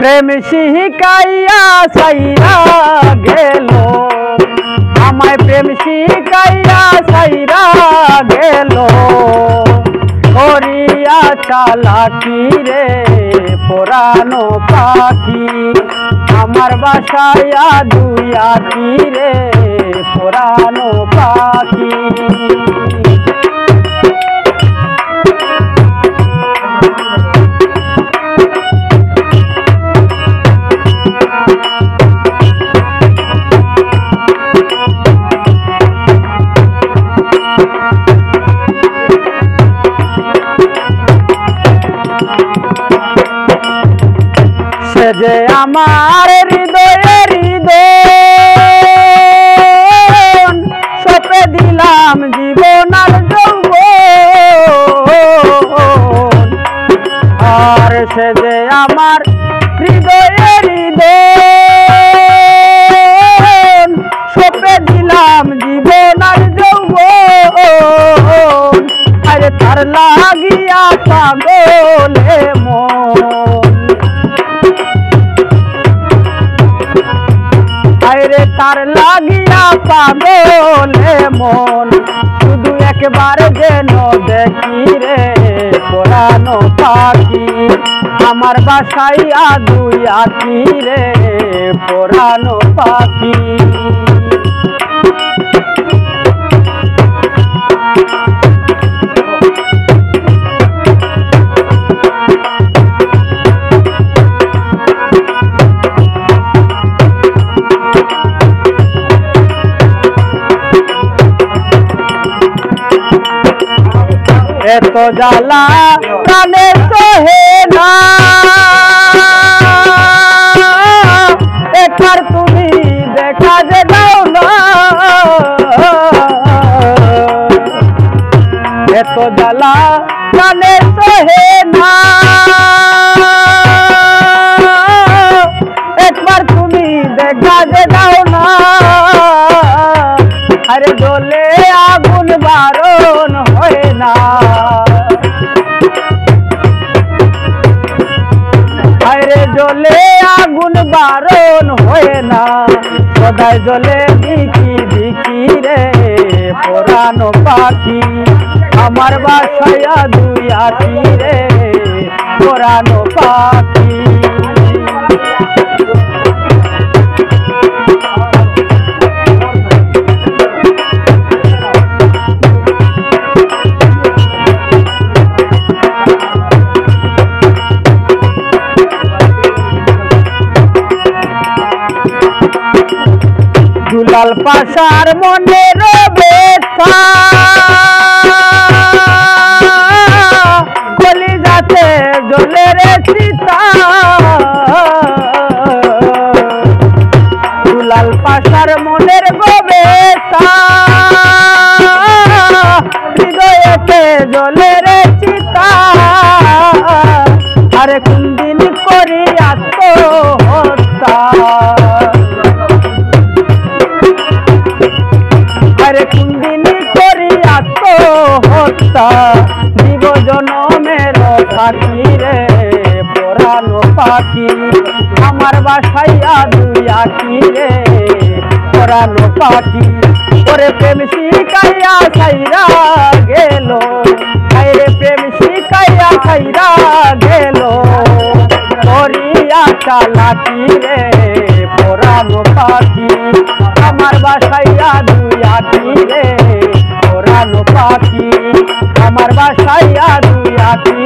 প্রেম শিখাইয়া সাইরা গেল, আমায় প্রেম শিখাইয়া সাইরা গেল, করিয়া চালাকি রে পুরানো পাখি, আমার বাসায় দুই আঁখি রে পুরানো পাখি। সে যে আমার হৃদয়ের হৃদয়, সপে দিলাম জীবন আর যৌবন, আর সে যে আমার হৃদয়ের হৃদয়, সপে দিলাম জীবন আর যৌবন, আরে তার লাগিয়া পাগলে মন, আরে তার লাগিয়া পাগলে মন, শুধু একবার যেন দেখি রে পুরানো পাখি, আমার বাসায় দুই আঁখি রে পুরানো পাখি। এত জ্বালা প্রাণে সহে না, একবার তুমি দেখা যে দাও না, এত জ্বালা প্রাণে সহে না, একবার তুমি দেখা যে দাও না, আরে জ্বলে আগুন বারণ হয় না, আরে জ্বলে আগুন বারণ হয় না, সদায় জ্বলে দিকি দিকি রে পুরানো পাখি, আমার বাসায় দুই আঁখি রে পুরানো পাখি। দুলাল পাশার মনের ব্যথা, কলিজাতে জ্বলে রে সীতা, দুলাল পাশার মনের ব্যথা, হৃদয়েতে জ্বলে রে সীতা, আরে কোন দিন করি আত্মহত্যা, আরে কোন দিন করি আত্মহত্যা, জীব জনমের পাখি রে পুরানো পাখি, আমার বাসায় দুই আঁখি রে পুরানো পাখি, ওরে প্রেম শিখাইয়া সাইরা গেল, আরে প্রেম শিখাইয়া সাইরা গেল, করিয়া চালাকি রে পুরানো পাখি, আমার বাসায় দুই আঁখি রে পুরানো পাখি, আমার বাসায় দুই আঁখি।